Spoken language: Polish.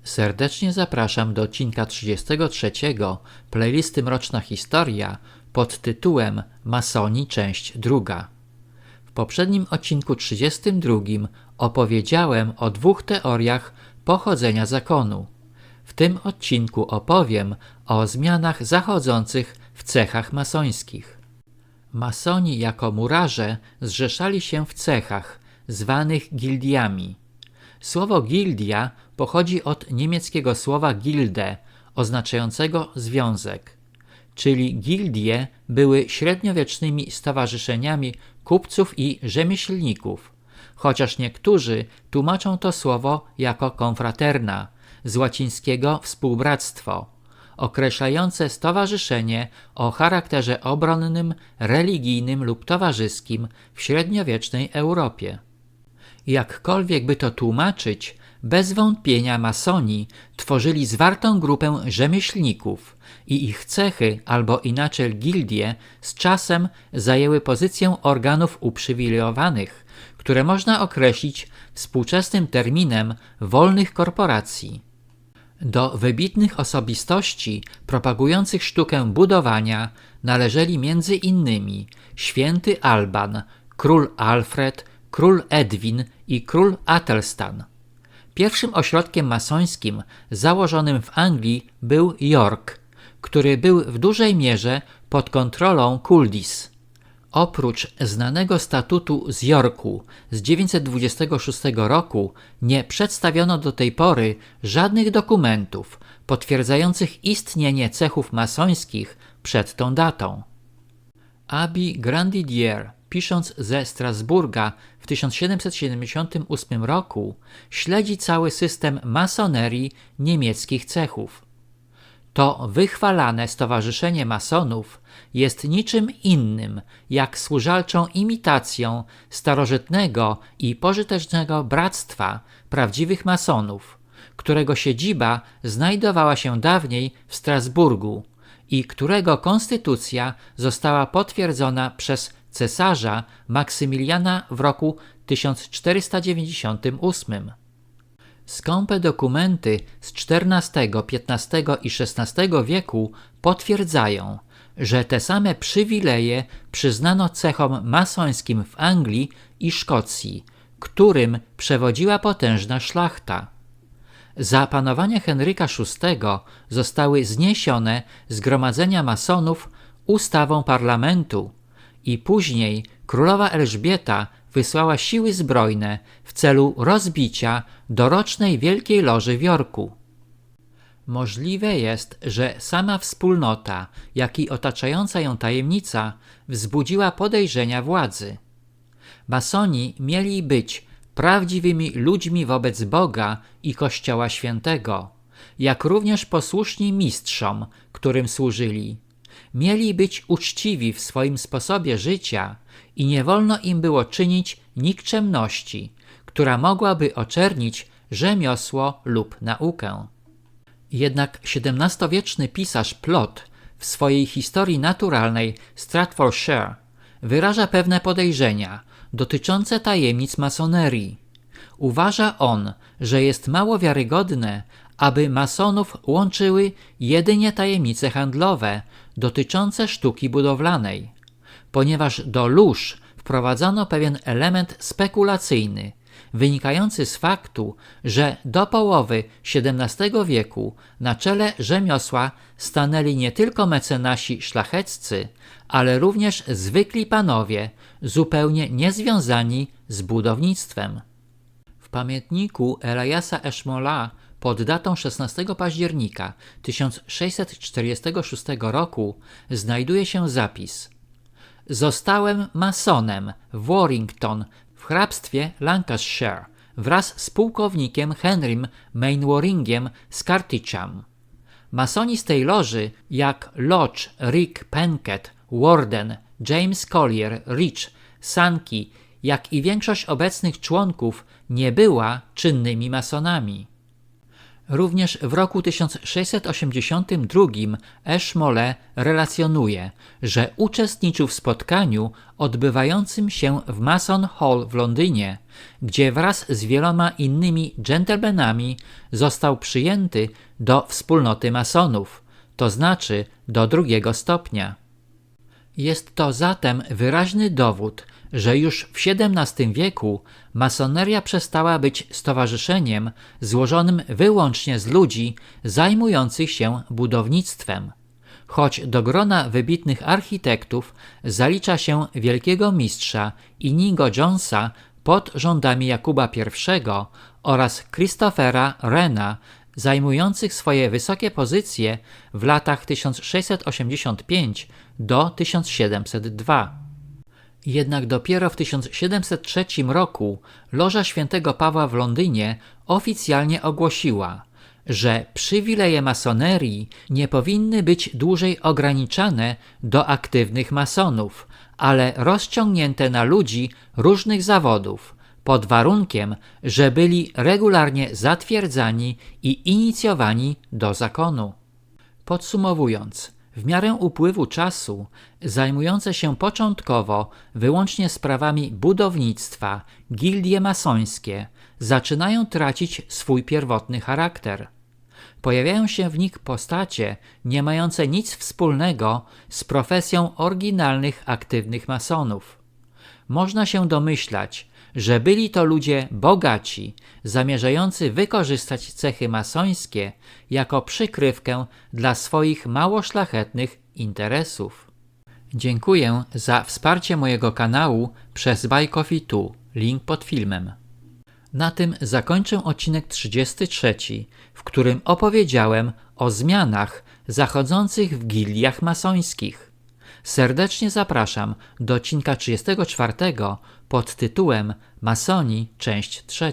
Serdecznie zapraszam do odcinka 33 playlisty Mroczna Historia pod tytułem Masoni część 2. W poprzednim odcinku 32 opowiedziałem o 2 teoriach pochodzenia zakonu. W tym odcinku opowiem o zmianach zachodzących w cechach masońskich. Masoni jako murarze zrzeszali się w cechach zwanych gildiami. Słowo gildia pochodzi od niemieckiego słowa gilde, oznaczającego związek, czyli gildie były średniowiecznymi stowarzyszeniami kupców i rzemieślników, chociaż niektórzy tłumaczą to słowo jako confraterna, z łacińskiego współbractwo, określające stowarzyszenie o charakterze obronnym, religijnym lub towarzyskim w średniowiecznej Europie. Jakkolwiek by to tłumaczyć, bez wątpienia masoni tworzyli zwartą grupę rzemieślników i ich cechy, albo inaczej gildie, z czasem zajęły pozycję organów uprzywilejowanych, które można określić współczesnym terminem wolnych korporacji. Do wybitnych osobistości propagujących sztukę budowania należeli między innymi święty Alban, król Alfred, król Edwin i król Atelstan. Pierwszym ośrodkiem masońskim założonym w Anglii był York, który był w dużej mierze pod kontrolą Culdis. Oprócz znanego statutu z Yorku z 926 roku nie przedstawiono do tej pory żadnych dokumentów potwierdzających istnienie cechów masońskich przed tą datą. Abbe Grandidier, pisząc ze Strasburga w 1778 roku, śledzi cały system masonerii niemieckich cechów. To wychwalane stowarzyszenie masonów jest niczym innym jak służalczą imitacją starożytnego i pożytecznego bractwa prawdziwych masonów, którego siedziba znajdowała się dawniej w Strasburgu i którego konstytucja została potwierdzona przez cesarza Maksymiliana w roku 1498. Skąpe dokumenty z XIV, XV i XVI wieku potwierdzają, że te same przywileje przyznano cechom masońskim w Anglii i Szkocji, którym przewodziła potężna szlachta. Za panowania Henryka VI zostały zniesione zgromadzenia masonów ustawą parlamentu i później królowa Elżbieta wysłała siły zbrojne w celu rozbicia dorocznej Wielkiej Loży w Yorku. Możliwe jest, że sama wspólnota, jak i otaczająca ją tajemnica wzbudziła podejrzenia władzy. Masoni mieli być prawdziwymi ludźmi wobec Boga i Kościoła Świętego, jak również posłuszni mistrzom, którym służyli. Mieli być uczciwi w swoim sposobie życia i nie wolno im było czynić nikczemności, która mogłaby oczernić rzemiosło lub naukę. Jednak XVII-wieczny pisarz Plot w swojej historii naturalnej Stratfordshire wyraża pewne podejrzenia dotyczące tajemnic masonerii. Uważa on, że jest mało wiarygodne, aby masonów łączyły jedynie tajemnice handlowe dotyczące sztuki budowlanej, ponieważ do lóż wprowadzono pewien element spekulacyjny, wynikający z faktu, że do połowy XVII wieku na czele rzemiosła stanęli nie tylko mecenasi szlacheccy, ale również zwykli panowie, zupełnie niezwiązani z budownictwem. W pamiętniku Eliasa Eshmola pod datą 16 października 1646 roku znajduje się zapis: Zostałem masonem w Warrington w hrabstwie Lancashire wraz z pułkownikiem Henrym Mainwaringiem z Cartичam. Masoni z tej loży, jak Lodge, Rick, Penkett, Warden, James Collier, Rich, Sankey, jak i większość obecnych członków nie była czynnymi masonami. Również w roku 1682 Eszmole relacjonuje, że uczestniczył w spotkaniu odbywającym się w Mason Hall w Londynie, gdzie wraz z wieloma innymi dżentelmenami został przyjęty do wspólnoty masonów, to znaczy do 2. stopnia. Jest to zatem wyraźny dowód, że już w XVII wieku masoneria przestała być stowarzyszeniem złożonym wyłącznie z ludzi zajmujących się budownictwem. Choć do grona wybitnych architektów zalicza się wielkiego mistrza Inigo Jonesa pod rządami Jakuba I oraz Christophera Wrena, zajmujących swoje wysokie pozycje w latach 1685 do 1702. Jednak dopiero w 1703 roku Loża Świętego Pawła w Londynie oficjalnie ogłosiła, że przywileje masonerii nie powinny być dłużej ograniczane do aktywnych masonów, ale rozciągnięte na ludzi różnych zawodów, pod warunkiem, że byli regularnie zatwierdzani i inicjowani do zakonu. Podsumowując, w miarę upływu czasu zajmujące się początkowo wyłącznie sprawami budownictwa gildie masońskie zaczynają tracić swój pierwotny charakter. Pojawiają się w nich postacie nie mające nic wspólnego z profesją oryginalnych aktywnych masonów. Można się domyślać, że byli to ludzie bogaci, zamierzający wykorzystać cechy masońskie jako przykrywkę dla swoich mało szlachetnych interesów. Dziękuję za wsparcie mojego kanału przez Buy Coffee 2, link pod filmem. Na tym zakończę odcinek 33, w którym opowiedziałem o zmianach zachodzących w gildiach masońskich. Serdecznie zapraszam do odcinka 34 pod tytułem Masoni, część 3.